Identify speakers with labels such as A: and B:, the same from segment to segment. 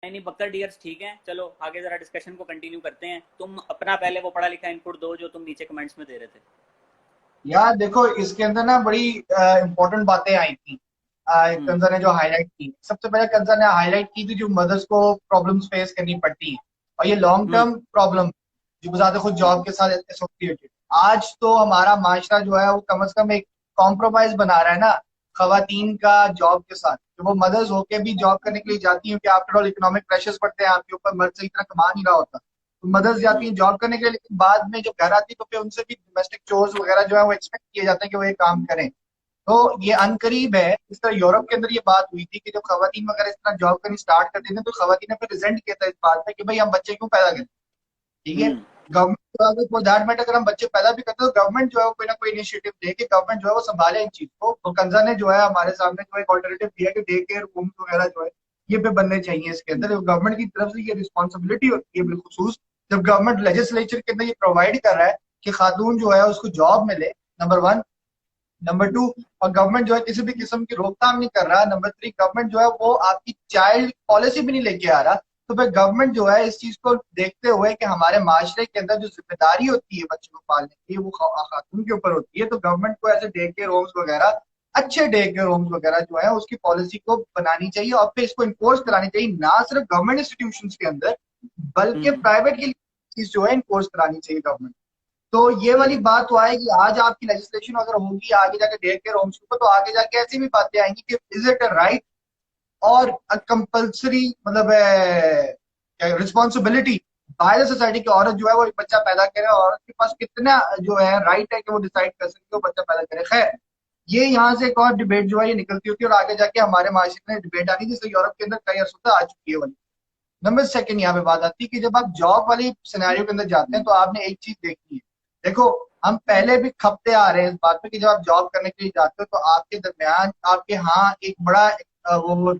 A: नहीं नहीं, बकर डियर्स ठीक है। चलो आगे जरा डिस्कशन को कंटिन्यू करते हैं। तुम अपना पहले वो पढ़ा लिखा इनपुट दो जो तुम नीचे कमेंट्स में दे रहे थे।
B: यार देखो, इसके अंदर ना बड़ी इंपॉर्टेंट बातें आई थी।
A: हम्म।
B: कंजर ने जो हाईलाइट की, सबसे पहले कंजर ने हाईलाइट की थी जो मदर्स को प्रॉब्लम्स फेस करनी पड़ती है, और ये लॉन्ग
A: हम्म।
B: टर्म प्रॉब्लम जो ज्यादा खुद जॉब के साथ एसोसिएटेड। आज तो हमारा माशरा जो है वो कम से कम एक कॉम्प्रोमाइज बना रहा है ना खवातीन का जॉब के साथ। जो वो मदर्स होके भी जॉब करने के लिए जाती हैं, क्योंकि आफ्टर ऑल इकोनॉमिक प्रेशर्स पड़ते हैं आपके ऊपर, मर्द सही तरह कमा नहीं रहा होता, तो मदर्स जाती
A: हम्म।
B: हैं जॉब करने के लिए, लेकिन बाद में जब घर आती है तो फिर उनसे भी डोमेस्टिक चोर्स वगैरह जो है वो एक्सपेक्ट किए जाते हैं कि वो ये काम करें। तो ये अनकरीब है। इस तरह यूरोप के अंदर ये बात हुई थी कि जब खवातीन वगैरह इस तरह जॉब करनी स्टार्ट कर देते हैं तो खवातीन ने फिर रिजेंट किया था इस बात पे कि भाई हम बच्चे क्यों पैदा करें। ठीक है।
A: हम्म।
B: गवर्नमेंट फॉर दैट मैटर अगर हम बच्चे पैदा भी करते हैं तो गवर्नमेंट जो है वो कोई ना कोई इनिशिएटिव लेके गवर्नमेंट जो है वो संभाले इन चीज को। तो कंजा ने जो है हमारे सामने जो एक ऑल्टरनेटिव दिया कि डे केयर होम्स वगैरह जो है ये पे बनने चाहिए। इसके अंदर गवर्नमेंट की तरफ से ये रिस्पॉन्सिबिलिटी होती है बिलखसूस, जब गवर्नमेंट लेजिस्लेचर के अंदर ये प्रोवाइड कर रहा है कि खातून जो है उसको जॉब मिले, नंबर वन। नंबर टू, और गवर्नमेंट जो है किसी भी किस्म की रोकथाम नहीं कर रहा। नंबर थ्री, गवर्नमेंट जो है वो आपकी चाइल्ड पॉलिसी भी नहीं लेके आ रहा। तो फिर गवर्नमेंट जो है इस चीज को देखते हुए कि हमारे माशरे के अंदर जो जिम्मेदारी होती है बच्चों को पालने की वो खातून के ऊपर होती है, तो गवर्नमेंट को ऐसे डे केयर होम्स वगैरह, अच्छे डे केयर होम्स वगैरह जो है उसकी पॉलिसी को बनानी चाहिए और फिर इसको इन्फोर्स करानी चाहिए, ना सिर्फ गवर्नमेंट इंस्टीट्यूशन के अंदर बल्कि
A: हम्म।
B: प्राइवेट के लिए चीज जो है इन्फोर्स करानी चाहिए गवर्नमेंट। तो ये वाली
A: हम्म।
B: बात तो आएगी। आज आपकी लेजिस्लेशन अगर होगी आगे जाके डे केयर होम्स के ऊपर, तो आगे जाके ऐसी भी बातें आएंगी कि इज इट अ राइट और कंपल्सरी, मतलब रिस्पॉन्सिबिलिटी बाय द सोसाइटी की औरत जो है वो एक बच्चा पैदा करे, और औरत के पास कितना जो है राइट है कि वो डिसाइड कर सकती है वो बच्चा पैदा करे। खैर, ये यहाँ से एक और डिबेट जो है ये निकलती होती है और आगे जाके हमारे माशरे में डिबेट आनी जिससे यूरोप के अंदर कई अरसों तक आ चुकी है वाली। नंबर सेकंड यहाँ पे बात आती है कि जब आप जॉब वाली सिनेरियो के अंदर जाते हैं तो आपने एक चीज देखी है। देखो, हम पहले भी खपते आ रहे हैं इस बात पे कि जब आप जॉब करने के लिए जाते हो तो आपके दरमियान आपके यहाँ एक बड़ा वो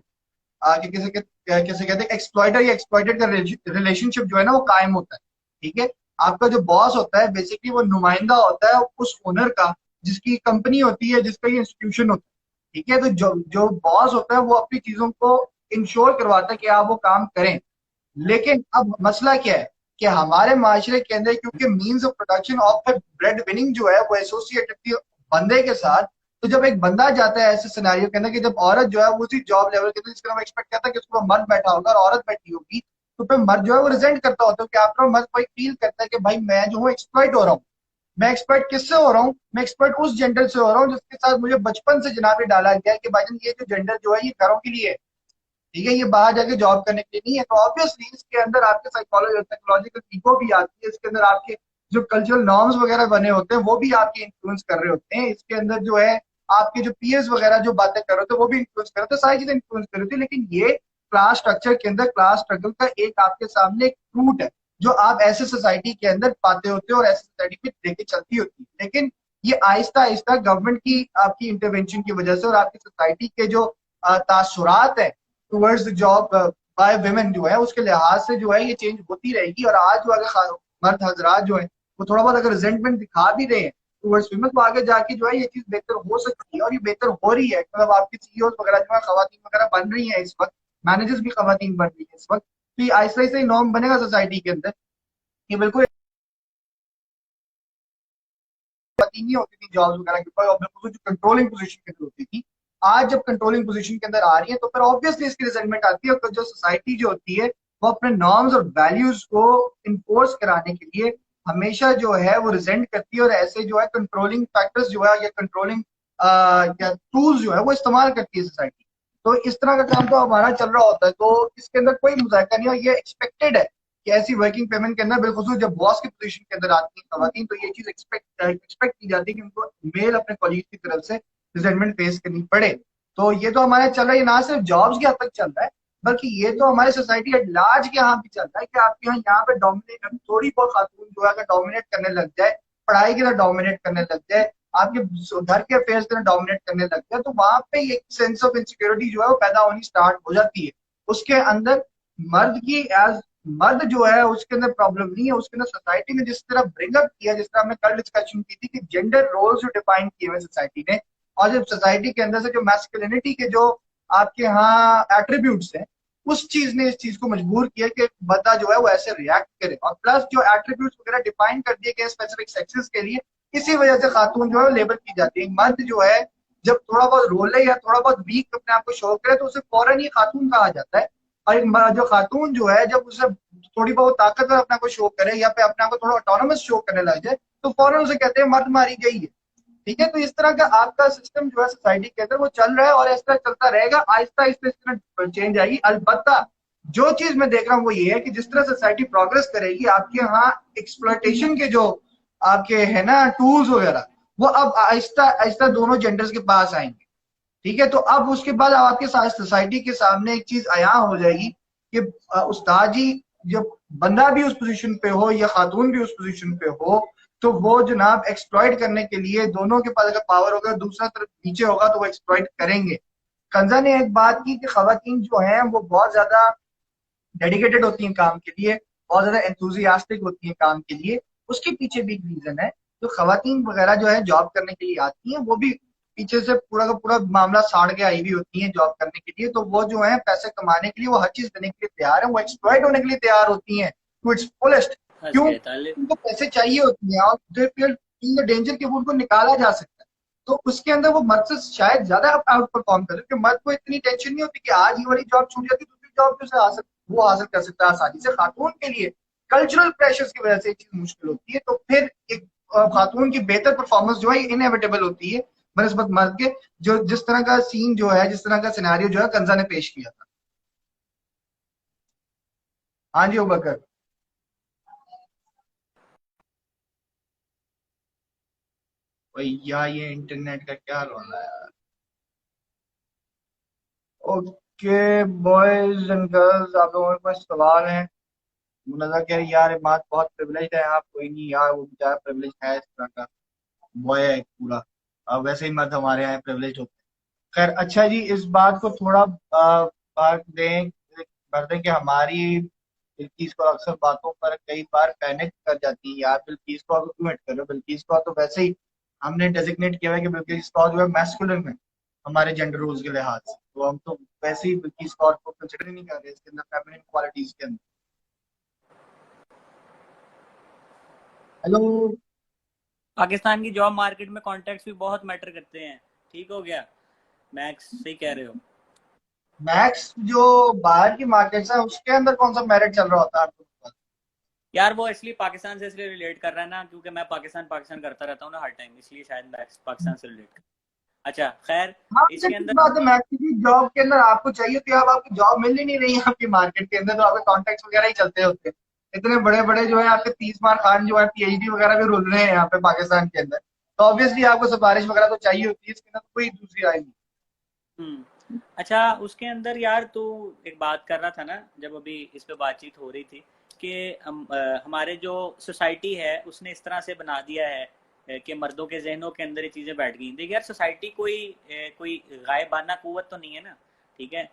B: कि किसे कहते हैं एक्सप्लॉइटर या एक्सप्लॉइटेड का रिलेशनशिप जो है ना वो कायम होता है। ठीक है। आपका जो बॉस होता है बेसिकली वो नुमाइंदा होता है उस ओनर का जिसकी कंपनी होती है, जिसका ये इंस्टीट्यूशन होता है। ठीक है। तो जो जो बॉस होता है वो अपनी चीजों को इंश्योर करवाता है कि आप वो काम करें। लेकिन अब मसला क्या है कि हमारे माशरे के अंदर क्योंकि means of production of bread winning जो है वो एसोसिएटेड थी बंदे के साथ। तो जब एक बंदा जाता है ऐसे सिनेरियो के अंदर कि जब औरत जो है वो उसी जॉब लेवल के अंदर जिसका हम एक्सपेक्ट करता है कि उसको मर्द बैठा होगा और औरत बैठी होगी, तो फिर मर्द जो है वो रिजेंट करता होता है कि आफ्टर मर्द कोई फील करता है कि भाई मैं जो हूँ एक्सप्लॉइट हो रहा हूँ। मैं एक्सपर्ट किससे हो रहा हूँ? मैं एक्सपर्ट उस जेंडर से हो रहा हूँ जिसके साथ मुझे बचपन से जनाबे डाला गया है कि भाई ये जो जेंडर जो है ये घरों के लिए है। ठीक है। ये बाहर जाके जॉब करने के लिए नहीं है। तो ऑब्वियसली इसके अंदर आपके साइकोलॉजिकल ईगो भी आती है। इसके अंदर आपके जो कल्चरल नॉर्म्स वगैरह बने होते हैं वो भी आपके इन्फ्लुएंस कर रहे होते हैं। इसके अंदर जो है आपके जो पीएस वगैरह जो बातें कर रहे होते हैं वो भी इन्फ्लुएंस कर रहे होते हैं। सारी चीजें इन्फ्लुएंस कर रही होती है। लेकिन ये क्लास स्ट्रक्चर के अंदर क्लास स्ट्रगल का एक आपके सामने एक फ्रूट है जो आप ऐसे सोसाइटी के अंदर पाते होते हो और ऐसे सोसाइटी पे लेके चलती होती है। लेकिन ये आहिस्ता आहिस्ता गवर्नमेंट की आपकी इंटरवेंशन की वजह से और आपकी सोसाइटी के जो तासुरात है towards the job by women जो है उसके लिहाज से जो है ये चेंज होती रहेगी। और आज जो अगर मर्द हजरात जो है वो थोड़ा बहुत अगर रिजेंटमेंट दिखा भी रहे हैं टूवर्ड्स वुमेन, तो आगे जाके जो है ये चीज बेहतर हो सकती है और ये बेहतर हो रही है। मतलब आपकी सीईओ वगैरह जो है खवातीन वगैरह बन रही है इस वक्त, मैनेजर्स भी खवातीन बन रही है इस वक्त। तो ये आहिस्ता आहिस्ता नॉर्म बनेगा सोसाइटी के अंदर। ये बिल्कुल खवातीन नहीं होती थी जॉब्स वगैरह के ऊपर, और बिल्कुल जो कंट्रोलिंग पोजीशन के अंदर होती थी। आज जब कंट्रोलिंग पोजीशन के अंदर आ रही है तो फिर ऑब्वियसली इसकी रिजल्टमेंट आती है। और जो सोसाइटी जो होती है वो अपने नॉर्म्स और वैल्यूज को इन्फोर्स कराने के लिए हमेशा जो है वो रिजेंट करती है और ऐसे जो है कंट्रोलिंग फैक्टर्स जो है या कंट्रोलिंग या टूल्स जो है वो इस्तेमाल करती है सोसाइटी। तो इस तरह का काम तो हमारा चल रहा होता है। तो इसके अंदर कोई मुजायका नहीं, और ये एक्सपेक्टेड है कि ऐसी वर्किंग पेमेंट के अंदर बिलखुसूस जब बॉस की पोजीशन के अंदर आती है खवातीन तो ये चीज एक्सपेक्ट की जाती है कि उनको मेल अपने कॉलीग की तरफ से रिजेंटमेंट फेस करनी पड़े। तो ये तो हमारे चल रहा है, ना सिर्फ जॉब्स के हद तक चल रहा है बल्कि ये तो हमारे सोसाइटी एट लार्ज के यहाँ भी चल रहा है कि आपके यहाँ पे डोमिनेट थोड़ी बहुत खातून जो है अगर डोमिनेट करने लग जाए, पढ़ाई के अंदर डोमिनेट करने लग जाए, आपके घर के अफेयर्स के अंदर डोमिनेट करने लग जाए, तो वहां पे एक सेंस ऑफ इनसिक्योरिटी जो है वो पैदा होनी स्टार्ट हो जाती है उसके अंदर। मर्द की एज मर्द जो है उसके अंदर प्रॉब्लम नहीं है। उसके अंदर सोसाइटी ने जिस तरह ब्रिंगअप किया, जिस तरह हमने कल डिस्कशन की थी कि जेंडर रोल्स जो डिफाइन किए हुए सोसाइटी ने, और जब सोसाइटी के अंदर से जो मैस्कुलिनिटी के जो आपके यहाँ एट्रीब्यूट्स हैं उस चीज ने इस चीज को मजबूर किया कि बंदा जो है वो ऐसे रिएक्ट करे। और प्लस जो एट्रीब्यूट्स वगैरह डिफाइन कर दिए गए स्पेसिफिक सेक्सेस के लिए, इसी वजह से खातून जो है लेबल की जाती है। मर्द जो है जब थोड़ा बहुत रोले या थोड़ा बहुत वीक अपने आप को शो करे तो उसे फौरन ही खातून कहा जाता है। और जो खातून जो है जब उसे थोड़ी बहुत ताकतवर अपने आप को शो करे या फिर अपने आप को थोड़ा ऑटोनोमस शो करने लग जाए तो फौरन उसे कहते हैं मर्द मारी गई है। ठीक है, तो इस तरह का आपका सिस्टम जो है सोसाइटी के अंदर वो चल रहा है और इस तरह चलता रहेगा। आहिस्ता आहिस्ता इस तरह चेंज आएगी। अलबत्ता जो चीज मैं देख रहा हूँ वो ये है कि जिस तरह सोसाइटी प्रोग्रेस करेगी, आपके यहाँ एक्सप्लॉयटेशन के जो आपके है ना टूल्स वगैरह, वो अब आहिस्ता आहिस्ता दोनों जेंडर्स के पास आएंगे। ठीक है, तो अब उसके बाद आपके साथ सोसाइटी के सामने एक चीज आया हो जाएगी कि उस्ताद जी जब बंदा भी उस पोजीशन पे हो या खातून भी उस पोजीशन पे हो तो वो जनाब एक्सप्लॉइट करने के लिए दोनों के पास अगर पावर होगा, दूसरा तरफ नीचे होगा तो वो एक्सप्लॉइट करेंगे। कंजा ने एक बात की कि खवातीन जो हैं वो बहुत ज्यादा डेडिकेटेड होती हैं काम के लिए, बहुत ज्यादा एंथुजियास्टिक होती हैं काम के लिए। उसके पीछे भी एक रीजन है। जो खवातीन वगैरह जो है जॉब करने के लिए आती हैं वो भी पीछे से पूरा का पूरा मामला साड़ के आई हुई होती है जॉब करने के लिए। तो वो जो है पैसे कमाने के लिए वो हर चीज देने के लिए तैयार है, वो एक्सप्लॉइट होने के लिए तैयार होती हैं टू इट्स फुलेस्ट। क्यों? उनको पैसे चाहिए होती हैं और they feel in the danger कि वो उनको निकाला जा सकता है। तो उसके अंदर वो मर्द से शायद ज्यादा आउट परफॉर्म करे क्योंकि मर्द को इतनी टेंशन नहीं होती कि आज ये वाली जॉब छूट जाती दूसरी जॉब जो से वो हासिल कर सकता है आसानी से। खातून के लिए कल्चरल प्रेशर्स की वजह से ये चीज मुश्किल होती है। तो फिर एक खातून की बेहतर परफॉर्मेंस जो है इनएविटेबल होती है बनस्बत मर्द के। जो जिस तरह का सीन जो है, जिस तरह का सिनेरियो जो है कंजा ने पेश किया था। हाँ जी अबूबकर। भैया ये इंटरनेट का क्या रोना है यार। ओके बॉयज एंड गर्ल्स, आप लोगों के पास सवाल है? मुनजा कह रही यार बात बहुत प्रिविलेज है आप। कोई नहीं यार, वो बेचारा प्रिविलेज है इस तरह का बॉय है पूरा। अब वैसे ही मर्द हमारे यहाँ प्रिविलेज होते हैं। खैर अच्छा जी, इस बात को थोड़ा बात दें कर दें कि हमारी बिल्किस को अक्सर बातों पर कई बार पैनिक कर जाती है। यार बिल्किस को क्यों हिट कर रहे हो? बिल्किस को तो वैसे ही हमने डेजिग्नेट किया है कि बिल्किस को जो है मैस्कुलिन है हमारे जेंडर रोल्स के लिहाज से। तो हम तो वैसे ही बिल्किस को कंसिडर नहीं कर रहे इसके अंदर फेमिनिन क्वालिटीज के अंदर। हेलो।
A: पाकिस्तान की जॉब मार्केट में कॉन्टेक्ट्स भी बहुत मैटर करते हैं। ठीक हो गया मैक्स, सही कह रहे हो।
B: मैक्स जो बाहर की मार्केट्स है उसके अंदर कौन सा मेरिट चल रहा होता है आपके पास?
A: यार वो इसलिए पाकिस्तान से इसलिए रिलेट कर रहा है ना क्योंकि मैं पाकिस्तान पाकिस्तान करता रहता हूँ ना हर टाइम, इसलिए शायद मैक्स पाकिस्तान से रिलेट कर। अच्छा खैर,
B: हाँ
A: इसके अंदर
B: बात है। मैक्स की जॉब के अंदर आपको चाहिए तो अब आपकी जॉब मिल ही नहीं रही है आपकी मार्केट के अंदर, तो आपके कॉन्टेक्ट वगैरह ही चलते होते हैं। इतने बड़े बड़े जो है आपके तीसमान खान जो है पीएचडी वगैरह भी रुल रहे हैं यहाँ पे पाकिस्तान के अंदर। तो ऑब्वियसली आपको सिफारिश वगैरह तो चाहिए होती है, इसके अंदर कोई दूसरी राय नहीं।
A: अच्छा उसके अंदर यार तू एक बात कर रहा था ना जब अभी इस पे बातचीत हो रही थी कि हमारे जो सोसाइटी है उसने इस तरह से बना दिया है कि मर्दों के जहनों के अंदर ये चीज़ें बैठ गई। देख यार सोसाइटी कोई गायबाना कुव्वत तो नहीं है ना। ठीक है,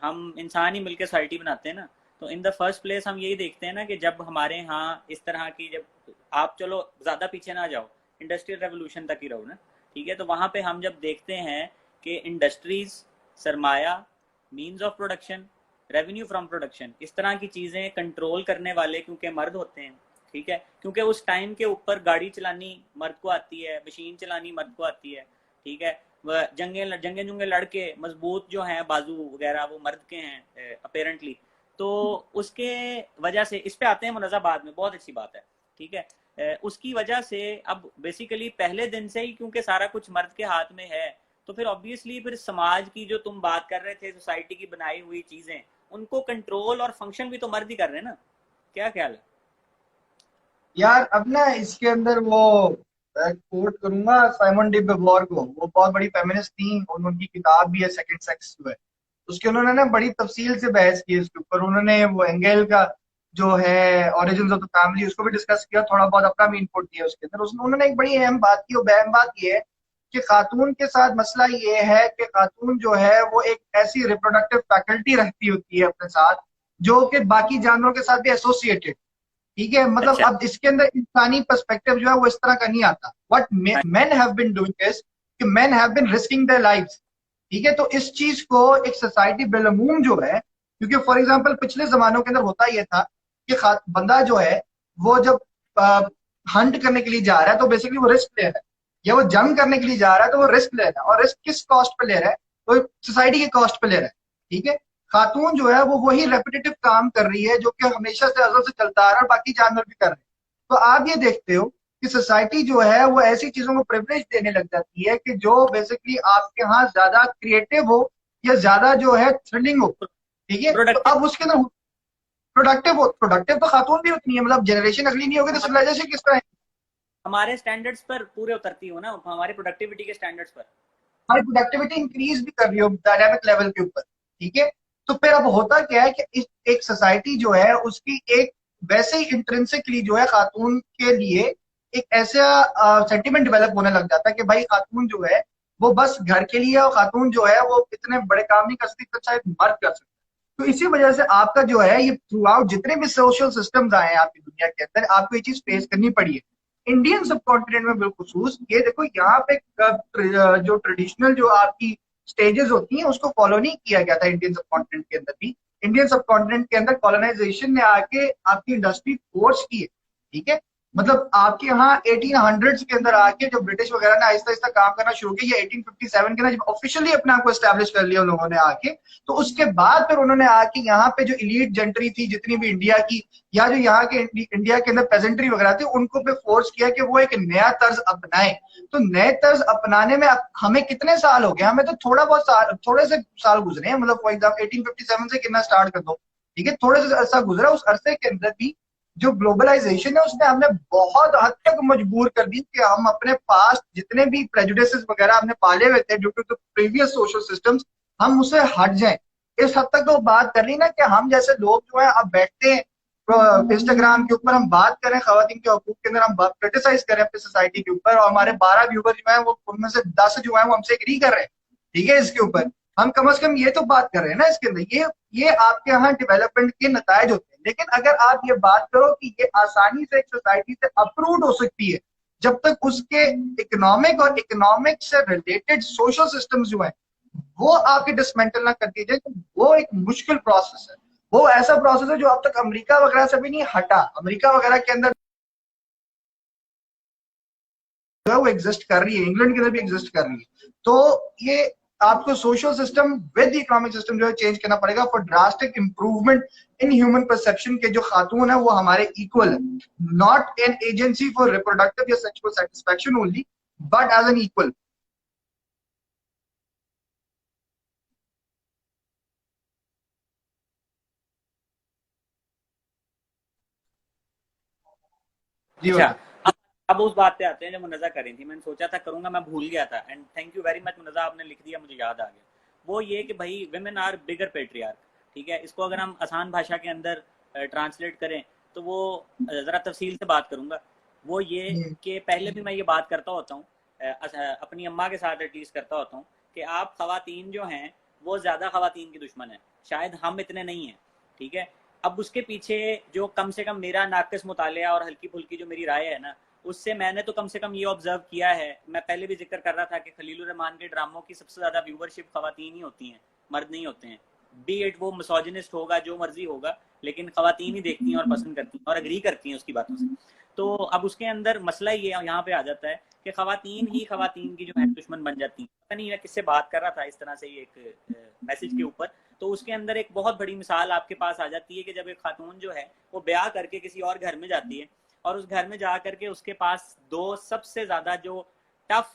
A: हम इंसान ही मिलकर सोसाइटी बनाते हैं ना। तो इन द फर्स्ट प्लेस हम यही देखते हैं ना कि जब हमारे यहाँ इस तरह की, जब आप चलो ज़्यादा पीछे ना जाओ, इंडस्ट्रियल रेवोल्यूशन तक ही रहो ना। ठीक है, तो वहाँ पे हम जब देखते हैं कि इंडस्ट्रीज, सरमाया, means of production, revenue from production, इस तरह की चीज़ें कंट्रोल करने वाले क्योंकि मर्द होते हैं। ठीक है, क्योंकि उस टाइम के ऊपर गाड़ी चलानी मर्द को आती है, मशीन चलानी मर्द को आती है। ठीक है, वह जंगे जुंगे लड़के मजबूत जो हैं बाजू वगैरह वो मर्द के हैं अपेरेंटली। तो उसके वजह से इस पे आते हैं मुनज़्ज़ाबाद में, बहुत अच्छी बात है। ठीक है, उसकी वजह से अब बेसिकली पहले दिन से ही क्योंकि सारा कुछ मर्द के हाथ में है तो फिर ऑब्वियसली फिर समाज की जो तुम बात कर रहे थे, सोसाइटी की बनाई हुई चीजें, उनको कंट्रोल और फंक्शन भी तो मर्द ही कर रहे हैं ना। क्या ख्याल है
B: यार? अब ना इसके अंदर वो कोट करूंगा साइमन डी बेवॉर को, वो बहुत बड़ी फेमिनिस्ट थी, उनकी किताब भी है सेकंड सेक्स जो है, उसके उन्होंने ना बड़ी तफसील से बहस की इसके ऊपर। उन्होंने वो एंगेल का जो है ओरिजिन्स ऑफ द फैमिली उसको भी डिस्कस किया, थोड़ा बहुत अपना भी इनपुट दिया उसके अंदर। उन्होंने एक बड़ी अहम बात की, वो अहम बात ये है कि खातून के साथ मसला ये है कि खातून जो है वो एक ऐसी रिप्रोडक्टिव फैकल्टी रखती होती है अपने साथ जो कि बाकी जानवरों के साथ भी एसोसिएटेड। ठीक है, मतलब
A: अच्छा
B: अब इसके अंदर इंसानी पर्सपेक्टिव जो है वो इस तरह का नहीं आता। What men have been doing is कि men have been risking their lives. ठीक है, तो इस चीज को एक सोसाइटी बेलमूम जो है, क्योंकि फॉर एग्जाम्पल पिछले जमानों के अंदर होता यह था कि बंदा जो है वो जब हंट करने के लिए जा रहा है तो बेसिकली वो रिस्क ले रहा है, या वो जंग करने के लिए जा रहा है तो वो रिस्क ले रहा है, और रिस्क किस कॉस्ट पे ले रहा है, तो सोसाइटी के कॉस्ट पे ले रहा है। ठीक है, खातून जो है वो वही रेपिटेटिव काम कर रही है जो कि हमेशा से अज़ल से चलता आ रहा है और बाकी जानवर भी कर रहे हैं। तो आप ये देखते हो कि सोसाइटी जो है वो ऐसी चीजों को प्रिविलेज देने लग जाती है कि जो बेसिकली आपके यहाँ ज्यादा क्रिएटिव हो या ज्यादा जो है थ्रिलिंग हो। ठीक है, तो
A: प्रोडक्टिव
B: अब उसके अंदर प्रोडक्टिव हो, प्रोडक्टिव तो खातून भी उतनी है, मतलब जनरेशन अगली नहीं होगी तो सिविलाइजेशन किस तरह है?
A: हमारे स्टैंडर्ड्स पर पूरे उतरती हो ना, हमारी प्रोडक्टिविटी के स्टैंडर्ड्स पर।
B: हमारी प्रोडक्टिविटी इंक्रीज भी कर रही हो डायनामिक लेवल के ऊपर। ठीक है, तो फिर अब होता क्या है कि एक सोसाइटी जो है उसकी एक वैसे ही इंट्रिंसिकली जो है खातून के लिए एक ऐसा सेंटिमेंट डेवलप होने लग जाता है कि भाई खातून जो है वो बस घर के लिए, और खातून जो है वो इतने बड़े काम नहीं कर सकती तो शायद मर्द कर सकते। तो इसी वजह से आपका जो है ये थ्रू आउट जितने भी सोशल सिस्टम्स आए हैं आपकी दुनिया के अंदर, आपको ये चीज फेस करनी पड़ी है। इंडियन सब कॉन्टिनेंट में बिलखुसूस ये देखो, यहाँ पे जो ट्रेडिशनल जो आपकी स्टेजेस होती हैं उसको फॉलो नहीं किया गया था इंडियन सब कॉन्टिनेंट के अंदर भी। इंडियन सब कॉन्टिनेंट के अंदर कॉलोनाइजेशन ने आके आपकी इंडस्ट्री फोर्स की है। ठीक है, मतलब आपके यहाँ 1800s के अंदर आके जो ब्रिटिश वगैरह ने आहिस्ता आहिस्ता काम करना शुरू किया, 1857 के अंदर जब ऑफिशियली अपने आप को एस्टेब्लिश कर लिया उन लोगों ने आके, तो उसके बाद फिर उन्होंने आके यहाँ पे जो इलीट जेंट्री थी जितनी भी इंडिया की, या जो यहाँ के इंडिया के अंदर पेजेंट्री वगैरह थी, उनको पे फोर्स किया कि वो एक नया तर्ज अपनाए। तो नए तर्ज अपनाने में हमें कितने साल हो गए, हमें तो थोड़े से साल गुजरे हैं, मतलब फॉर एग्जाम्पल 1857 से कितना स्टार्ट कर दो। ठीक है, थोड़े से अरसा गुजरा, उस अरसे के अंदर भी जो ग्लोबलाइजेशन है उसने हमें बहुत हद तक मजबूर कर दी कि हम अपने पास जितने भी प्रेजुडिसेस वगैरह हमने पाले हुए थे due to previous social systems, हम उससे हट जाएं। इस हद तक तो बात कर ली ना कि हम जैसे लोग जो है अब बैठते हैं इंस्टाग्राम के ऊपर, हम बात करें खवातीन के हकूक के अंदर, हम क्रिटिसाइज करें अपनी सोसाइटी के ऊपर, और हमारे 12 व्यूवर जो है वो उनमें से 10 जो है वो हमसे एग्री कर रहे हैं। ठीक है, इसके ऊपर हम कम से कम ये तो बात कर रहे हैं ना इसके अंदर, ये आपके यहाँ डेवलपमेंट के नतायज होते हैं। लेकिन अगर आप ये बात करो कि ये आसानी से एक सोसाइटी से अप्रूव हो सकती है जब तक उसके इकोनॉमिक और इकोनॉमिक से रिलेटेड सोशल सिस्टम्स जो है वो आपके डिसमेंटल ना कर दिए जाए, तो वो एक मुश्किल प्रोसेस है। वो ऐसा प्रोसेस है जो अब तक अमेरिका वगैरह से भी नहीं हटा। अमेरिका वगैरह के अंदर जो है वो एग्जिस्ट कर रही है, इंग्लैंड के अंदर भी एग्जिस्ट कर रही है। तो ये आपको social system with economic system जो है चेंज करना पड़ेगा for drastic improvement in human perception के जो खातून है वो हमारे इक्वल है, not an agency for reproductive या sexual satisfaction only, but as an equal. जी
A: अच्छा,
B: बताओ।
A: अब उस बात पे आते हैं जो मुनज़्ज़ा कर रही थी। मैंने सोचा था करूंगा, मैं भूल गया था, and thank you very much Munazza, आपने लिख दिया, मुझे याद आ गया। वो ये कि भाई विमेन आर बिगर पेट्रियार्क। ठीक है, इसको अगर हम आसान भाषा के अंदर ट्रांसलेट करें तो वो ज़रा तफसील से बात करूंगा। वो ये कि पहले भी मैं ये बात करता होता हूँ, अपनी अम्मा के साथ एटलीस्ट करता होता हूँ, कि आप खवातीन जो हैं वो ज़्यादा खवातीन की दुश्मन है, शायद हम इतने नहीं हैं। ठीक है, अब उसके पीछे जो कम से कम मेरा नाक़िस मुतालिया और हल्की फुल्की जो मेरी राय है ना, उससे मैंने तो कम से कम ये ऑब्जर्व किया है। मैं पहले भी जिक्र कर रहा था कि खलीलुर रहमान के ड्रामों की सबसे ज्यादा व्यूवरशिप खवातीन ही होती हैं, मर्द नहीं होते हैं। बी एट वो मिसोजिनिस्ट होगा, जो मर्जी होगा, लेकिन खवातीन ही देखती हैं और पसंद करती हैं और अग्री करती हैं उसकी बातों से। तो अब उसके अंदर मसला ये यहाँ पे आ जाता है कि खवातीन ही खवातीन की जो है दुश्मन बन जाती हैं। पता नहीं मैं किससे बात कर रहा था इस तरह से ही एक मैसेज के ऊपर, तो उसके अंदर एक बहुत बड़ी मिसाल आपके पास आ जाती है कि जब एक खातून जो है वो ब्याह करके किसी और घर में जाती है, और उस घर में जा करके उसके पास दो सबसे ज्यादा जो टफ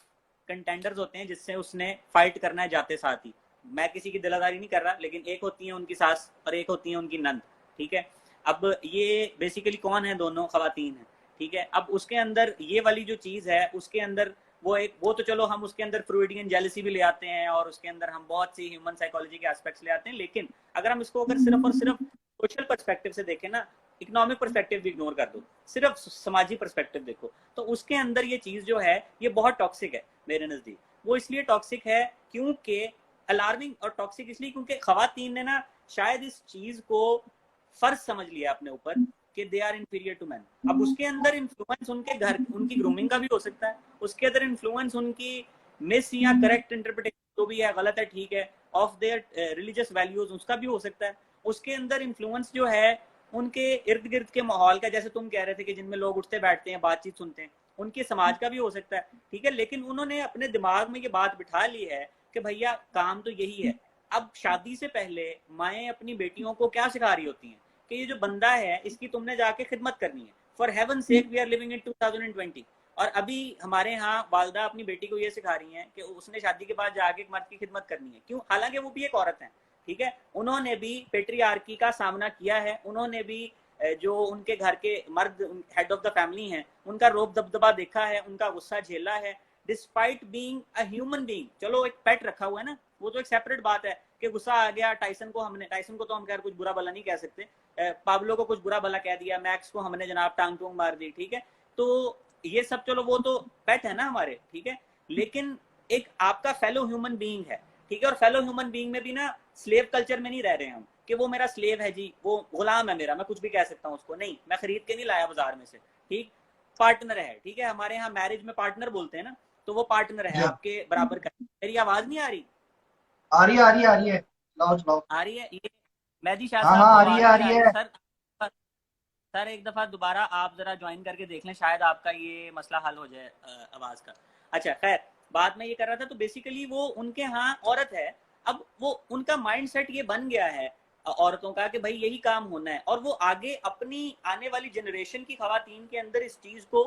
A: कंटेंडर्स होते हैं जिससे उसने फाइट करना है जाते साथ ही। मैं किसी की दिलादारी नहीं कर रहा, लेकिन एक होती है उनकी सास और एक होती है उनकी नंद। ठीक है, अब ये बेसिकली कौन है, दोनों खवातीन है। ठीक है, अब उसके अंदर ये वाली जो चीज है उसके अंदर वो तो चलो हम उसके अंदर फ्रूइडियन जेलसी भी ले आते हैं और उसके अंदर हम बहुत सी ह्यूमन साइकोलॉजी के एस्पेक्ट्स ले आते हैं, लेकिन अगर हम इसको अगर सिर्फ और सिर्फ सोशल पर्सपेक्टिव से देखें ना, इकोनॉमिक पर्सपेक्टिव भी इग्नोर कर दो, सिर्फ समाजी पर्सपेक्टिव देखो, तो उसके अंदर ये चीज जो है ये बहुत टॉक्सिक है मेरे नजदीक। वो इसलिए टॉक्सिक है क्योंकि अलार्मिंग, और टॉक्सिक इसलिए क्योंकि खवातीन ने ना शायद इस चीज को फर्ज समझ लिया अपने ऊपर कि they are inferior to man. अब उसके अंदर इन्फ्लुएंस उनके घर, उनकी ग्रूमिंग का भी हो सकता है, उसके अंदर इन्फ्लुएंस उनकी मिस या करेक्ट इंटरप्रिटेशन जो भी है, गलत है ठीक है, ऑफ देयर रिलीजियस वैल्यूज, उसका भी हो सकता है, उसके अंदर इन्फ्लुएंस जो है उनके इर्द गिर्द के माहौल का, जैसे तुम कह रहे थे कि जिनमें लोग उठते बैठते हैं, बातचीत सुनते हैं, उनके समाज का भी हो सकता है, ठीक है। लेकिन उन्होंने अपने दिमाग में ये बात बिठा ली है कि भैया काम तो यही है। अब शादी से पहले माएँ अपनी बेटियों को क्या सिखा रही होती हैं कि ये जो बंदा है इसकी तुमने जाके खिदमत करनी है। For heaven sake we are living in 2020। और अभी हमारे यहाँ वालदा अपनी बेटी को ये सिखा रही हैं कि उसने शादी के बाद जाके एक मर्द की खिदमत करनी है। क्यों? हालांकि वो भी एक औरत है, ठीक है, उन्होंने भी पेट्रियार्की का सामना किया है, उन्होंने भी जो उनके घर के मर्द हेड ऑफ द फैमिली हैं उनका रोब दबदबा देखा है, उनका गुस्सा झेला है, despite being a human being. चलो एक पेट रखा हुआ है ना, वो तो एक सेपरेट बात है कि गुस्सा आ गया टाइसन को तो हम खैर कुछ बुरा भला नहीं कह सकते, पाब्लो को कुछ बुरा भला कह दिया, मैक्स को हमने जनाब टांग टूंग मार दी, ठीक है, तो ये सब चलो वो तो पेट है ना हमारे, ठीक है। लेकिन एक आपका फेलो ह्यूमन बीइंग है, ठीक है, और फेलो ह्यूमन बीइंग में भी ना स्लेव कल्चर में नहीं रह रहे हम कि वो मेरा स्लेव है जी, वो गुलाम है मेरा, मैं कुछ भी कह सकता हूँ उसको, नहीं, मैं खरीद के नहीं लाया बाजार में से, ठीक, पार्टनर है, ठीक है, हमारे यहाँ मैरिज में पार्टनर बोलते हैं ना, तो वो पार्टनर है आपके बराबर का। मेरी आवाज नहीं आ रही?
B: आ रही है, आ रही है, आ रही है, लाओ लाओ।
A: आ रही है। ये मेहदी शाह
B: हाँ
A: साहब
B: हाँ,
A: को
B: आ रही है,
A: आवाज
B: आ
A: नहीं
B: रही
A: आ रही
B: है।
A: सर? सर एक दफा दोबारा आप जरा ज्वाइन करके देख लें, शायद आपका ये मसला हल हो जाए आवाज का। अच्छा खैर, बात मैं ये कर रहा था, तो बेसिकली वो उनके यहाँ औरत है, अब वो उनका माइंड सेट ये बन गया है औरतों का कि भाई यही काम होना है, और वो आगे अपनी आने वाली जनरेशन की खवातीन के अंदर इस चीज को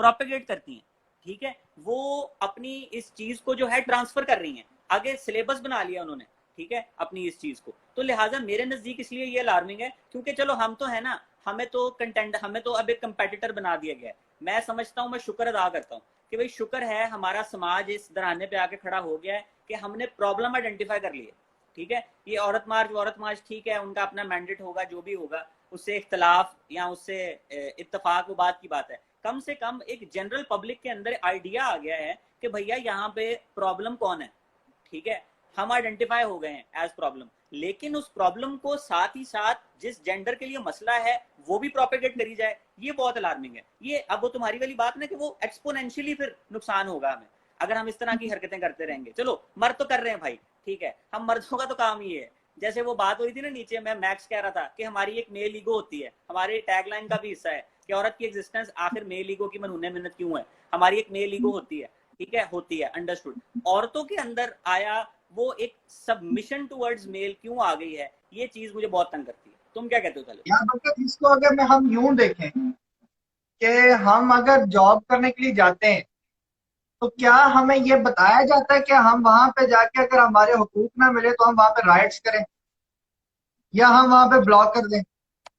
A: प्रोपेगेट करती हैं, ठीक है, वो अपनी इस चीज को जो है ट्रांसफर कर रही हैं आगे, सिलेबस बना लिया उन्होंने, ठीक है, अपनी इस चीज को। तो लिहाजा मेरे नजदीक इसलिए ये अलार्मिंग है, क्योंकि चलो हम तो है ना, हमें तो अब एक कंपेटिटर बना दिया गया है। मैं समझता हूँ, मैं शुक्र अदा करता हूँ कि भाई शुक्र है हमारा समाज इस दराने पे आके खड़ा हो गया है कि हमने प्रॉब्लम आइडेंटिफाई कर ली है, ठीक है। ये औरत मार्च ठीक है, उनका अपना मैंडेट होगा, जो भी होगा, उससे इख्तलाफ या उससे इत्तेफाक वो बात की बात है। कम से कम एक जनरल पब्लिक के अंदर आइडिया आ गया है कि भैया यहाँ पे प्रॉब्लम कौन है, ठीक है, हम आइडेंटिफाई हो गए हैं एज प्रॉब्लम। लेकिन उस प्रॉब्लम को साथ ही साथ जिस जेंडर के लिए मसला है वो भी प्रोपेगेट करी जाए, ये बहुत अलार्मिंग है। ये अब वो तुम्हारी वाली बात ना कि वो एक्सपोनेंशियली फिर नुकसान होगा हमें अगर हम इस तरह की हरकतें करते रहेंगे। चलो मर्द तो कर रहे हैं भाई, ठीक है, हम मर्दों का तो काम ही है। जैसे वो बात हो रही थी ना नीचे, मैं मैक्स कह रहा था कि हमारी एक मेल ईगो होती है, हमारे टैगलाइन का भी हिस्सा है कि औरत की एग्जिस्टेंस आखिर मेल ईगो की मनूने मिन्नत क्यों है, हमारी एक मेल ईगो होती है, ठीक है, होती है, अंडरस्टूड। औरतों के अंदर आया वो एक सबमिशन टुवर्ड्स मेल क्यों आ गई है, ये चीज मुझे बहुत तंग करती है। तुम क्या कहते हो? चलो
B: यहाँ पर इसको अगर मैं हम यूं देखें कि हम अगर जॉब करने के लिए जाते हैं तो क्या हमें ये बताया जाता है कि हम वहां पे जाके अगर हमारे हुकूक ना मिले तो हम वहां पे राइट्स करें या हम वहां पे ब्लॉक कर दें,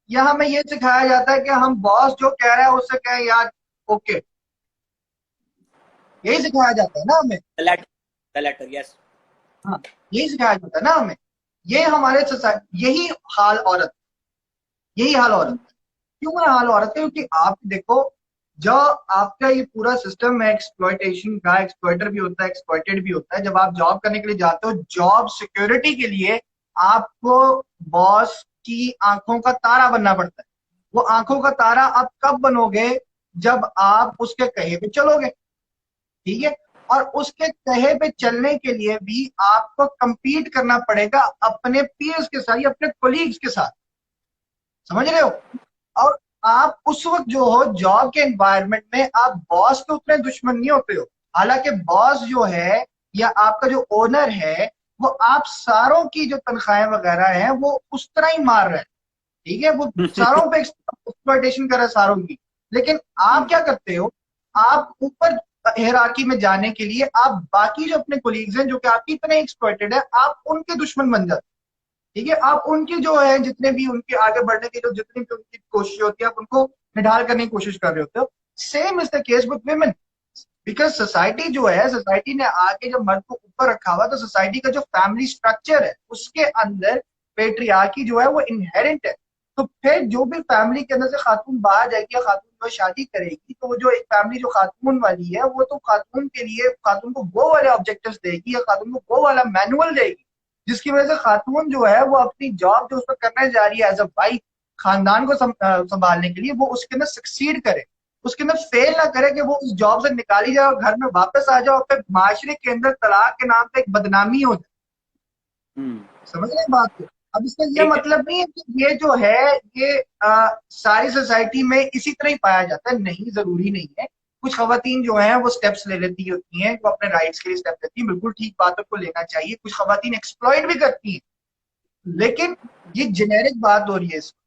B: या हमें ये सिखाया जाता है कि हम बॉस जो कह रहा है उससे कहें यार ओके, यही सिखाया जाता है ना हमें।
A: The letter yes.
B: हाँ, यही सिखाया जाता है ना हमें। ये हमारे सोसाइटी, यही हाल औरत, क्यों है हाल औरत है? क्योंकि आप देखो, जो आपका ये पूरा सिस्टम है एक्सप्लॉयटेशन का, एक्सप्लॉयटर भी होता है, एक्सप्लॉयटेड भी होता है। जब आप जॉब करने के लिए जाते हो, जॉब सिक्योरिटी के लिए आपको बॉस की आंखों का तारा बनना पड़ता है। वो आंखों का तारा आप कब बनोगे? जब आप उसके कहे पे चलोगे, ठीक है। और उसके कहे पे चलने के लिए भी आपको compete करना पड़ेगा अपने पीयर्स के साथ या अपने कोलीग्स के साथ, समझ रहे हो? और आप उस वक्त जो हो जॉब के एनवायरनमेंट में, आप बॉस के उतने दुश्मन नहीं होते हो। हालांकि बॉस जो है या आपका जो ओनर है, वो आप सारों की जो तनख्वाहें वगैरह हैं वो उस तरह ही मार रहे हैं, ठीक है, वो सारों पे एक्सप्लॉयटेशन कर रहे हैं सारों की। लेकिन आप क्या करते हो? आप ऊपर हेरारकी में जाने के लिए आप बाकी जो अपने कोलीग्स हैं जो कि आपकी इतने एक्सप्लॉयटेड है, आप उनके दुश्मन बन जाते, ठीक है। आप उनकी जो है जितने भी उनके आगे बढ़ने की जो जितनी भी उनकी कोशिश होती है, आप उनको निढाल करने की कोशिश कर रहे होते हो। Same is the case with women, because society जो है, सोसाइटी ने आके जब मर्द को ऊपर रखा हुआ, तो सोसाइटी का जो फैमिली स्ट्रक्चर है उसके अंदर पेट्रियार्की जो है वो इनहेरेंट है। तो फिर जो भी फैमिली के अंदर से खातून बाहर जाएगी या खातून जो शादी करेगी, तो वो जो एक फैमिली जो खातून वाली है, वो तो खातून के लिए खातून को वो वाले ऑब्जेक्टिव्स देगी या खातून को वो वाला मैनुअल देगी, जिसकी वजह से खातून जो है वो अपनी जॉब जो उसको करने जा रही है एज अ वाइफ, खानदान को संभालने के लिए, वो उसके अंदर सक्सीड करे, उसके अंदर फेल ना करे कि वो उस जॉब से निकाली जाए और घर में वापस आ जाए और फिर माशरे के अंदर तलाक के नाम पे एक बदनामी हो जाए। समझ रहे हैं बात को? अब इसका ये
A: ठीक है।
B: मतलब नहीं है कि ये जो है ये सारी सोसाइटी में इसी तरह ही पाया जाता है, नहीं, जरूरी नहीं है। कुछ खवातीन जो है वो स्टेप्स ले लेती होती हैं, वो अपने राइट्स के लिए स्टेप लेती हैं, बिल्कुल ठीक बातों को लेना चाहिए। कुछ खवातीन एक्सप्लॉइट भी करती हैं, लेकिन ये जेनेरिक बात हो रही है इसमें,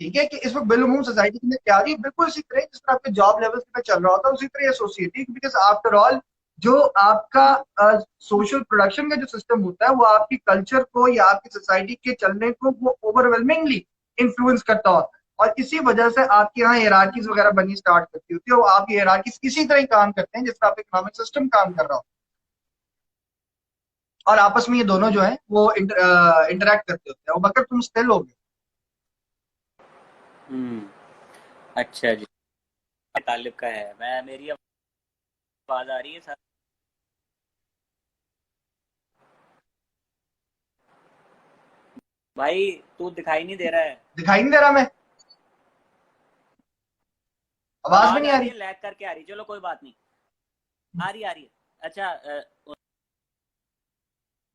B: ठीक है, कि इस वक्त बिलुमूम सोसाइटी की तैयारी बिल्कुल इसी तरह जिस तरह आपके जॉब लेवल पे चल रहा होता है उसी तरह एसोसिएटेड, बिकॉज आफ्टर ऑल जो आपका सोशल प्रोडक्शन का जो सिस्टम होता है वो आपकी कल्चर को या आपकी सोसाइटी के चलने को वो ओवरवेलमिंगली इन्फ्लुएंस करता होता है, और इसी वजह से आपके यहाँ हायरार्कीज वगैरह बननी स्टार्ट करती होती है, और आपकी हायरार्कीज इसी तरह ही काम करते हैं जिस तरह आपका इकोनॉमिक सिस्टम काम कर रहा हो, और आपस में ये दोनों जो है वो इंटरेक्ट करते होते हैं। बकर तुम स्टिल हो गए।
A: अच्छा जी, तालिब का है, मैं मेरी आवाज आ रही है सर? भाई तू दिखाई नहीं दे रहा है।
B: दिखाई नहीं दे रहा मैं? आवाज भी
A: आवाज
B: नहीं
A: आ
B: आ
A: रही
B: रही?
A: है, लैग करके आ रही, चलो कोई बात नहीं। आ रही, आ रही है। अच्छा,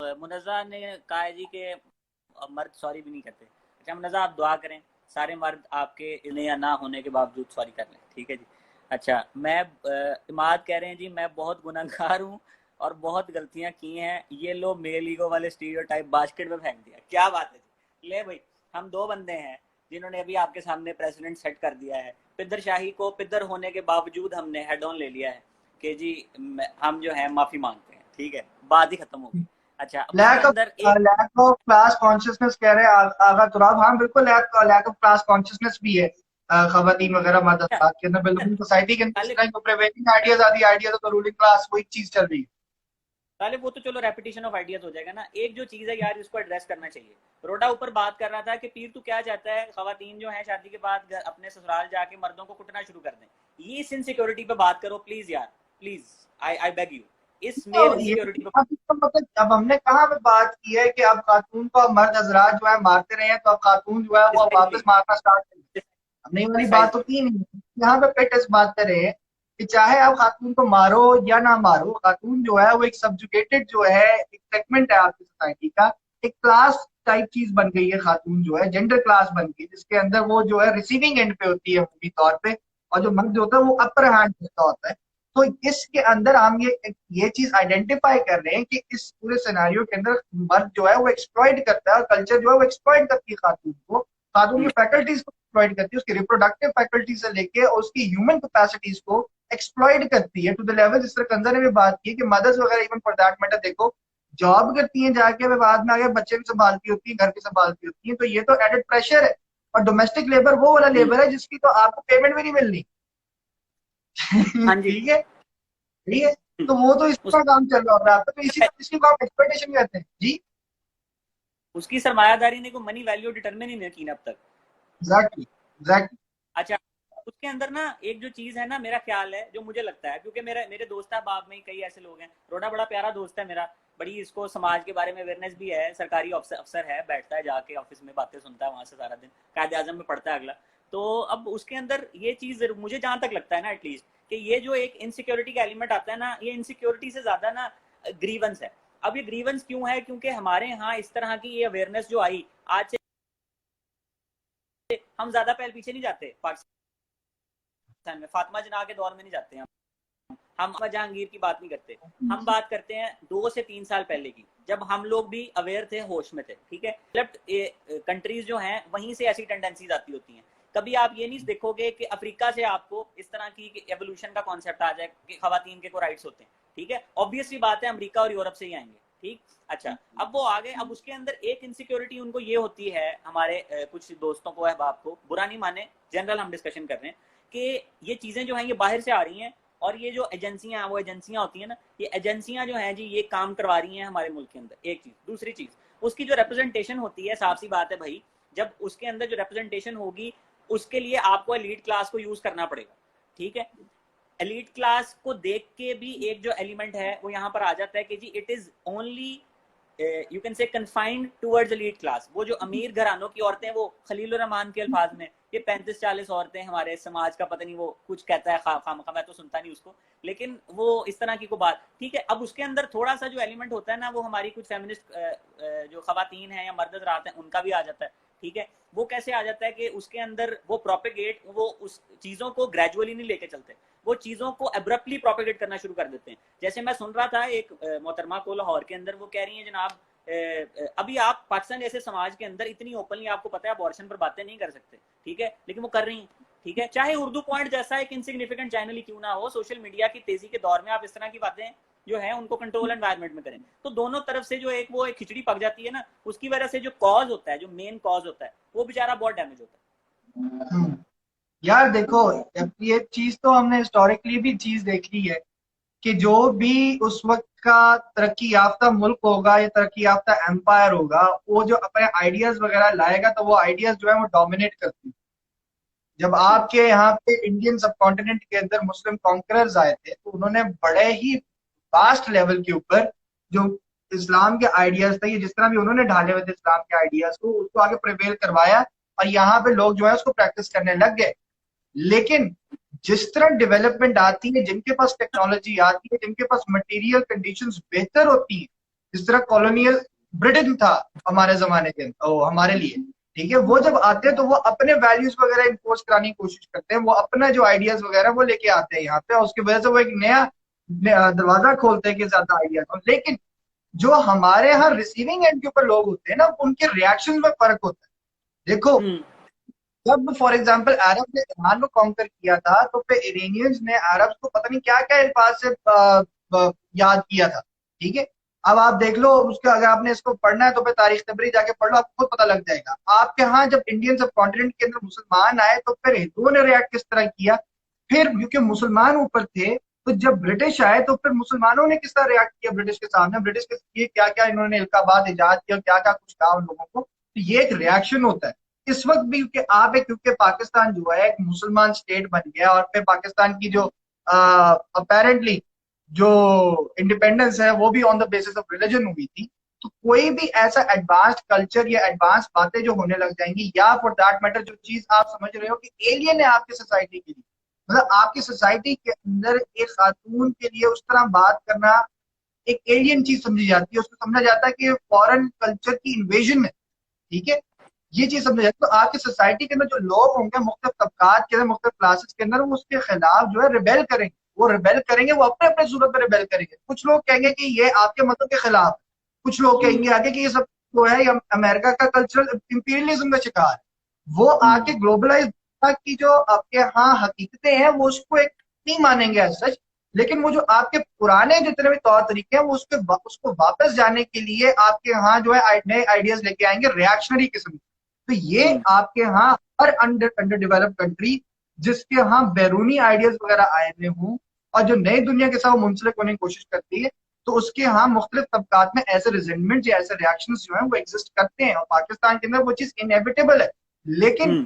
A: मुनज़्ज़ा ने कहा है जी कि मर्द सॉरी भी नहीं करते। अच्छा मुनज़्ज़ा, आप दुआ करें सारे मर्द आपके इन्हें या ना होने के बावजूद सॉरी कर लें, ठीक है जी। अच्छा, मैं इमाद कह रहे हैं जी, मैं बहुत गुनहगार हूँ और बहुत गलतियां की हैं, ये लो मेल ईगो वाले स्टीरियोटाइप बास्केट में फेंक दिया। क्या बात है जी, ले भाई, हम दो बंदे हैं जिन्होंने अभी आपके सामने प्रेसिडेंट सेट कर दिया है। पिद्दर शाही को पिद्दर होने के बावजूद हमने हेड ऑन ले लिया है कि जी हम जो है माफी मांगते हैं, ठीक है, बात ही खत्म हो गई। अच्छा, अब उसके
B: लैक ऑफ
A: अंदर एक
B: लैक ऑफ क्लास कॉन्शियसनेस कह रहे हैं आगा तुराब। हाँ बिल्कुल, लैक ऑफ क्लास कॉन्शियसनेस भी है खवातीन वगैरह मर्द हजरात के अंदर, बिल्कुल सोसाइटी के अंदर इस
A: तालिब,
B: तरह की प्रिवेलिंग आइडियाज आदि ideas of the ruling class वही चीज चल रही है।
A: तालिब वो तो चलो रेपिटेशन ऑफ आइडियाज हो जाएगा ना। एक जो चीज है यार, इसको एड्रेस करना चाहिए। रोडा ऊपर बात कर रहा था कि पीर तू क्या चाहता है, खवातीन जो है शादी के बाद अपने ससुराल जाके मर्दों को कुटना शुरू कर दें। ये इस इनसिक्योरिटी पे बात करो प्लीज यार, please, I I beg you, इस मेल
B: तो ये
A: इनसिक्योरिटी पे।
B: अब इसका मतलब, अब हमने कहाँ पे बात की है कि अब खातून को अब मर्द हजरात जो है मारते रहे हैं, तो अब खातून जो है वो अब वापस
A: प्रिसाइजली,
B: मारना स्टार्ट कर। हमने ये वाली बात
A: प्रिसाइजली।
B: होती ही नहीं है। यहाँ पे फिट इस बात पे रहे कि चाहे आप खातून को मारो या ना मारो, खातून जो है वो एक सब्जुकेटेड जो है एक सेगमेंट है आपकी सोसाइटी का, एक क्लास टाइप चीज बन गई है। खातून जो है जेंडर क्लास बन गई, जिसके अंदर वो जो है रिसीविंग एंड पे होती है उम्मीद तौर पे, और जो मर्द जो होता है वो अपर हैंड होता होता है। तो इसके अंदर हम ये चीज आइडेंटिफाई कर रहे हैं कि इस पूरे सिनेरियो के अंदर मर्द जो है वो एक्सप्लॉइट करता है, और कल्चर जो है वो एक्सप्लॉइट करती है खातून को, खातून की फैकल्टीज को एक्सप्लॉइट करती है, उसकी रिप्रोडक्टिव फैकल्टी से लेके उसकी ह्यूमन कैपेसिटीज को एक्सप्लॉइट करती है टू द लेवल जिस तरह कंजर ने भी बात की कि मदर्स वगैरह इवन फॉर दैट मैटर देखो जॉब करती हैं जाके, वे बाद में आगे बच्चे भी संभालती होती हैं, घर भी संभालती होती हैं, तो ये तो एडेड प्रेशर है। और डोमेस्टिक लेबर वो वाला लेबर है जिसकी तो आपको पेमेंट भी नहीं मिलनी।
A: हाँ जी।
B: ठीक है, ठीक है। तो वो तो इसका काम चल रहा होता है आपका, तो इसी इसकी को आप एक्सपेक्टेशन कहते हैं जी।
A: उसकी सरमायादारी ने कोई मनी वैल्यू डिटरमिन ही नहीं की अब तक।
B: Exactly, exactly.
A: अच्छा, उसके अंदर ना एक जो चीज है ना, मेरा ख्याल है, जो मुझे लगता है, क्योंकि मेरे मेरे दोस्त बाब में कई ऐसे लोग हैं। रोडा बड़ा प्यारा दोस्त है मेरा, बड़ी इसको समाज के बारे में अवेयरनेस भी है, सरकारी अफसर है, बैठता है जाके ऑफिस में, बातें सुनता है वहां से सारा दिन, कायदे आजम में पढ़ता है अगला। तो अब उसके अंदर ये चीज मुझे जहां तक लगता है ना एटलीस्ट, कि ये जो एक इनसिक्योरिटी का एलिमेंट आता है ना, ये इनसिक्योरिटी से ज्यादा ना ग्रीवेंस है। अब ये ग्रीवेंस क्यों है? क्योंकि हमारे यहाँ इस तरह की ये अवेयरनेस जो आई आज से, हम ज्यादा पहले पीछे नहीं जाते पाकिस्तान में, फातिमा जना के दौर में नहीं जाते हम जहांगीर की बात नहीं करते। हम बात करते हैं 2 से 3 साल पहले की, जब हम लोग भी अवेयर थे, होश में थे, ठीक है। डेवलप्ड कंट्रीज जो हैं वहीं से ऐसी टेंडेंसीज आती होती हैं। कभी आप ये नहीं देखोगे कि अफ्रीका से आपको इस तरह की एवोल्यूशन का कॉन्सेप्ट आ जाए कि खवातीन के को राइट्स होते हैं, ठीक है। ऑब्वियसली बात है, अमेरिका और यूरोप से ही आएंगे, ठीक। अच्छा, अब वो आ गए, अब उसके अंदर एक इनसिक्योरिटी उनको ये होती है, हमारे कुछ दोस्तों को, अहबाब को, बुरा नहीं माने, जनरल हम डिस्कशन कर रहे हैं कि ये चीजें जो हैं ये बाहर से आ रही हैं, और ये जो एजेंसियां, वो एजेंसियां होती है ना, ये एजेंसियां जो हैं जी ये काम करवा रही हैं हमारे मुल्क के अंदर। एक चीज, दूसरी चीज, उसकी जो रिप्रेजेंटेशन होती है, साफ सी बात है भाई, जब उसके अंदर जो रिप्रेजेंटेशन होगी, उसके लिए आपको एलीट क्लास को यूज करना पड़ेगा, ठीक है। एलीट क्लास को देख के भी एक जो एलिमेंट है वो यहाँ पर आ जाता है कि जी it is only you can say confined towards elite class. वो जो अमीर घरानों की औरतें, वो खलील रहमान के अल्फाज में, ये 35-40 औरतें हमारे समाज का पता नहीं वो कुछ कहता है खामखा, मैं तो सुनता नहीं उसको, लेकिन वो इस तरह की को बात, ठीक है। अब उसके अंदर थोड़ा सा जो एलिमेंट होता है ना, वो हमारी कुछ फेमिनिस्ट जो खवातीन हैं या मर्द हज़रात हैं उनका भी आ जाता है, ठीक है। वो कैसे आ जाता है कि उसके अंदर वो प्रोपेगेट, वो उस चीज़ों को ग्रेजुअली नहीं लेके चलते, वो चीज़ों को एब्रप्टली प्रोपेगेट करना शुरू कर देते हैं। जैसे मैं सुन रहा था एक मोहतरमा को लाहौर के अंदर, वो कह रही हैं जनाब अभी आप पाकिस्तान जैसे समाज के अंदर इतनी ओपनली, आपको पता है, अबॉर्शन पर बातें नहीं कर सकते, ठीक है, लेकिन वो कर रही हैं, ठीक है। चाहे उर्दू पॉइंट जैसा एक इनसिग्निफिकेंट चैनल ही क्यों ना हो, सोशल मीडिया की तेजी के दौर में आप इस तरह की बातें जो है उनको कंट्रोल एनवायरनमेंट में करें, तो दोनों तरफ से जो एक वो एक खिचड़ी पक जाती है ना, उसकी वजह से जो कॉज होता है, जो मेन कॉज होता है, वो बेचारा बहुत डैमेज होता है।
B: यार देखो, ये चीज तो हमने हिस्टोरिकली भी चीज देख ली है कि जो भी उस वक्त का तरक्की याफ्ता मुल्क होगा या तरक्की याफ्ता एम्पायर होगा, वो जो अपने आइडियाज वगैरह लाएगा तो वो आइडियाज जो है वो डोमिनेट करती है। जब आपके यहाँ पे इंडियन सब कॉन्टिनेंट के अंदर मुस्लिम कॉन्करर्स आए थे, तो उन्होंने बड़े ही वास्ट लेवल के ऊपर जो इस्लाम के आइडियाज थे, ये जिस तरह भी उन्होंने ढाले हुए थे इस्लाम के आइडियाज को, उसको आगे प्रिवेल करवाया और यहाँ पे लोग जो है उसको प्रैक्टिस करने लग गए। लेकिन जिस तरह डेवलपमेंट आती है, जिनके पास टेक्नोलॉजी आती है, जिनके पास मटेरियल कंडीशंस बेहतर होती है, जिस तरह कॉलोनियल ब्रिटेन था हमारे जमाने के हमारे लिए, ठीक है, वो जब आते हैं तो वो अपने वैल्यूज वगैरह इन्फोर्स कराने की कोशिश करते हैं, वो अपना जो आइडियाज वगैरह वो लेके आते हैं यहाँ पे, और उसकी वजह से वो एक नया दरवाजा खोलते हैं कि ज्यादा आइडियाज। लेकिन जो हमारे यहाँ रिसीविंग एंड के ऊपर लोग होते हैं ना, उनके रिएक्शन में फर्क होता है। देखो, जब फॉर एग्जाम्पल अरब ने ईरान को कॉन्कर किया था, तो फिर इरानियंस ने अरब को पता नहीं क्या क्या अल्फाज से याद किया था, ठीक है। अब आप देख लो उसके, अगर आपने इसको पढ़ना है तो फिर तारीख तबरी जाके पढ़ लो, आपको खुद पता लग जाएगा। आपके यहाँ जब इंडियन सब कॉन्टिनेंट के अंदर मुसलमान आए तो फिर हिंदुओं ने रिएक्ट किस तरह किया, फिर क्योंकि मुसलमान ऊपर थे, तो जब ब्रिटिश आए तो फिर मुसलमानों ने किस तरह रिएक्ट किया ब्रिटिश के सामने, ब्रिटिश के लिए क्या क्या इन्होंने इल्काबात ईजाद किया, क्या क्या कुछ कहा उन लोगों को, तो ये एक रिएक्शन होता है। इस वक्त भी क्योंकि पाकिस्तान जो है एक मुसलमान स्टेट बन गया, और फिर पाकिस्तान की जो अपेरेंटली जो इंडिपेंडेंस है वो भी on the basis of religion हुई थी, तो कोई भी ऐसा एडवांस्ड कल्चर या एडवांस बातें जो होने लग जाएंगी, या फॉर दैट मैटर जो चीज आप समझ रहे हो कि एलियन है आपकी सोसाइटी के लिए, मतलब आपकी सोसाइटी के अंदर एक खातून के लिए उस तरह बात करना एक एलियन चीज समझी जाती है, उसको समझा जाता है कि फॉरेन कल्चर की इन्वेजन है, ठीक है। ये चीज समझा जाए, तो आपकी सोसाइटी के अंदर जो लोग होंगे मुख्तलिफ तबकात के अंदर, मुख्तलिफ क्लासेस के अंदर, वो उसके खिलाफ जो है रिबेल करेंगे, वो रिबेल करेंगे, वो अपने अपने सूरत में रिबेल करेंगे। कुछ लोग कहेंगे कि ये आपके मतलब के खिलाफ, कुछ लोग कहेंगे आगे कि ये सब जो है ये अमेरिका का कल्चरल इंपीरियलिज्म का शिकार है। वो आके ग्लोबलाइज की जो आपके यहाँ हकीकतें हैं वो उसको एक नहीं मानेंगे एज सच, लेकिन वो जो आपके पुराने जितने भी तौर तरीके हैं वो उसको वापस जाने के लिए आपके यहाँ जो है नए आइडियाज लेके आएंगे रिएक्शनरी किस्म। तो ये आपके यहाँ हर अंडर डेवलप्ड कंट्री जिसके यहाँ बैरूनी आइडियाज वगैरह आए हुए हों और जो नई दुनिया के साथ मुंसलिक होने की कोशिश करती है, तो उसके यहाँ मुख्तलिफ तबकात में ऐसे रिजेंटमेंट या ऐसे रिएक्शन जो है वो एग्जिस्ट करते हैं, और पाकिस्तान के अंदर वो चीज इनएविटेबल है। लेकिन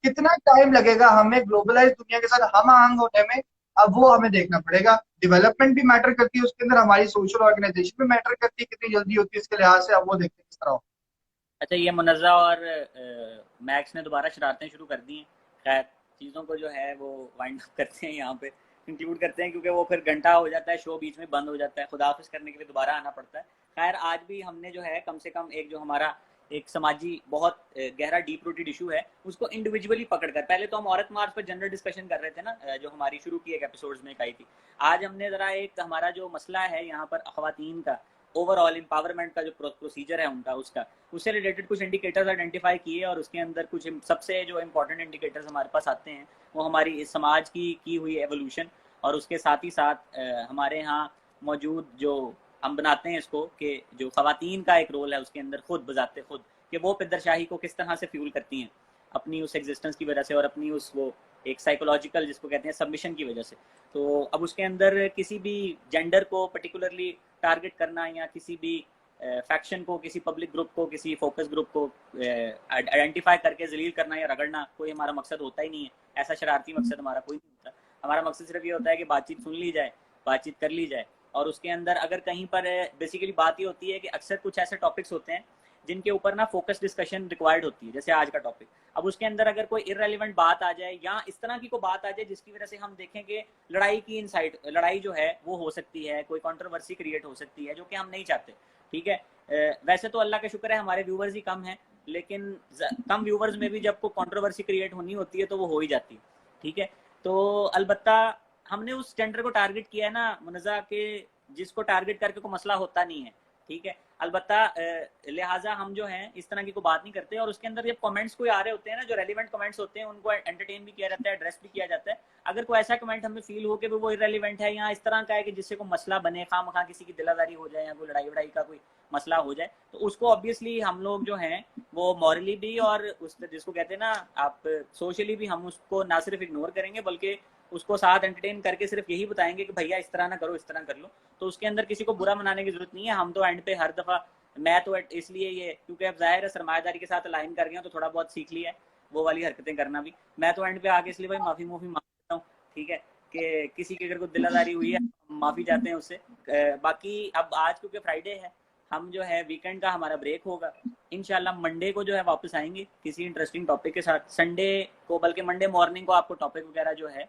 B: कितना टाइम लगेगा हमें ग्लोबलाइज दुनिया के साथ हम आहंग होने में, अब वो हमें देखना पड़ेगा। डेवलपमेंट भी मैटर करती है उसके अंदर, हमारी सोशल ऑर्गेनाइजेशन भी मैटर करती है कितनी जल्दी होती है इसके लिहाज से, अब वो देखते हैं किस तरह।
A: अच्छा, ये मुनज़्ज़ा और मैक्स ने दोबारा शरारतें शुरू कर दी हैं। खैर, चीज़ों को जो है वो वाइंड अप करते हैं, यहाँ पे इंक्लूड करते हैं, क्योंकि वो फिर घंटा हो जाता है, शो बीच में बंद हो जाता है, खुदाफिज करने के लिए दोबारा आना पड़ता है। खैर, आज भी हमने जो है कम से कम एक जो हमारा एक समाजी बहुत गहरा डीप रूटेड इशू है उसको इंडिविजुअली पकड़कर, पहले तो हम औरत मार्च पर जनरल डिस्कशन कर रहे थे ना, जो हमारी शुरू की एक एपिसोड्स में आई थी। आज हमने ज़रा एक हमारा जो मसला है यहाँ पर ख़वातीन का ओवरऑल एम्पावरमेंट का जो प्रोसीजर है उनका, उससे रिलेटेड कुछ इंडिकेटर्स आइडेंटिफाई किए, और उसके अंदर कुछ सबसे जो इंपॉर्टेंट इंडिकेटर्स हमारे पास आते हैं वो हमारी इस समाज की हुई एवोल्यूशन, और उसके साथ ही साथ हमारे यहाँ मौजूद जो हम बनाते हैं इसको कि जो खवातीन का एक रोल है उसके अंदर खुद बजाते खुद कि वो पिदरशाही को किस तरह से फ्यूल करती हैं अपनी उस एग्जिस्टेंस की वजह से, और अपनी उस वो एक साइकोलॉजिकल जिसको कहते हैं सबमिशन की वजह से। तो अब उसके अंदर किसी भी जेंडर को पर्टिकुलरली टारगेट करना, या किसी भी फैक्शन को, किसी पब्लिक ग्रुप को, किसी फोकस ग्रुप को आइडेंटिफाई करके जलील करना या रगड़ना कोई हमारा मकसद होता ही नहीं है। ऐसा शरारती मकसद हमारा कोई नहीं होता। हमारा मकसद सिर्फ ये होता है कि बातचीत सुन ली जाए, बातचीत कर ली जाए, और उसके अंदर अगर कहीं पर बेसिकली बात ये होती है कि अक्सर कुछ ऐसे टॉपिक्स होते हैं जिनके ऊपर ना फोकस डिस्कशन रिक्वायर्ड होती है, जैसे आज का टॉपिक। अब उसके अंदर अगर कोई इररेलेवेंट बात आ जाए या इस तरह की कोई बात आ जाए जिसकी वजह से हम देखें कि लड़ाई की इनसाइड लड़ाई जो है वो हो सकती है, कोई कंट्रोवर्सी क्रिएट हो सकती है, जो कि हम नहीं चाहते, ठीक है। वैसे तो अल्लाह का शुक्र है हमारे व्यूवर्स ही कम हैं, लेकिन कम व्यूवर्स में भी जब कोई कंट्रोवर्सी क्रिएट होनी होती है तो वो हो ही जाती है, ठीक है। तो अलबत्ता हमने उस टेंडर को टारगेट किया है ना मुनज़्ज़ा, के जिसको टारगेट करके कोई मसला होता नहीं है, ठीक है। अलबत्ता लिहाजा हम जो हैं इस तरह की कोई बात नहीं करते, और उसके अंदर जब कमेंट्स कोई आ रहे होते हैं ना, जो रेलिवेंट कमेंट्स होते हैं, उनको एंटरटेन भी किया जाता है, एड्रेस भी किया जाता है। अगर कोई ऐसा कमेंट हमें फील हो कि वो इरेलीवेंट है या इस तरह का है कि जिससे कोई मसला बने, खामखा किसी की दिलादारी हो जाए या कोई लड़ाई वड़ाई का कोई मसला हो जाए, तो उसको ऑब्वियसली हम लोग जो हैं वो मॉरली भी और उस जिसको कहते हैं ना आप सोशली भी, हम उसको ना सिर्फ इग्नोर करेंगे बल्कि उसको साथ एंटरटेन करके सिर्फ यही बताएंगे कि भैया इस तरह ना करो, इस तरह कर लो। तो उसके अंदर किसी को बुरा मनाने की जरूरत नहीं है। हम तो एंड पे हर दफा, मैं तो इसलिए ये क्योंकि अब जाहिर है सरमायादारी के साथ अलाइन कर गया तो थोड़ा बहुत सीख लिया है वो वाली हरकतें करना भी। मैं तो एंड पे आके इसलिए भाई माफी मांग लेता हूँ, ठीक है, कि किसी की अगर कोई दिलादारी हुई है माफी चाहते हैं उससे। बाकी अब आज क्योंकि फ्राइडे है, हम जो है वीकेंड का हमारा ब्रेक होगा, इंशाल्लाह मंडे को जो है वापस आएंगे किसी इंटरेस्टिंग टॉपिक के साथ। संडे को, बल्कि मंडे मॉर्निंग को आपको टॉपिक वगैरह जो है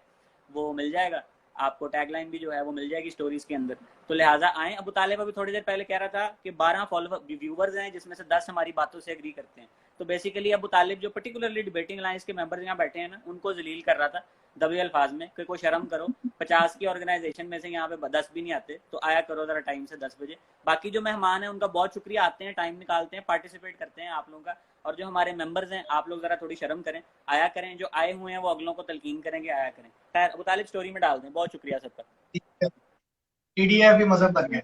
A: वो मिल जाएगा, आपको टैगलाइन भी जो है वो मिल जाएगी स्टोरीज के अंदर। तो लिहाजा आए। अबू तालिब अभी थोड़ी देर पहले कह रहा था कि 12 फॉलोवर व्यूवर्स हैं जिसमें से 10 हमारी बातों से एग्री करते हैं। तो बेसिकली अबू तालिब जो पर्टिकुलरली डिबेटिंग अलायंस के मेंबर यहाँ बैठे हैं ना, उनको जलील कर रहा था दबे अल्फाज में कि कोई शर्म करो, 50 की ऑर्गेनाइजेशन में से यहाँ पे 10 भी नहीं आते, तो आया करो जरा टाइम से 10 बजे। बाकी जो मेहमान है उनका बहुत शुक्रिया, आते हैं, टाइम निकालते हैं, पार्टिसिपेट करते हैं आप लोगों का। और जो हमारे मेंबर्स हैं, आप लोग जरा थोड़ी शर्म करें, आया करें, जो आए हुए हैं वो अगलों को तलकीन करेंगे, आया करें। खैर अबू तालिब स्टोरी में डाल दें। बहुत शुक्रिया सबका।
B: TDF भी मजहब बन गए।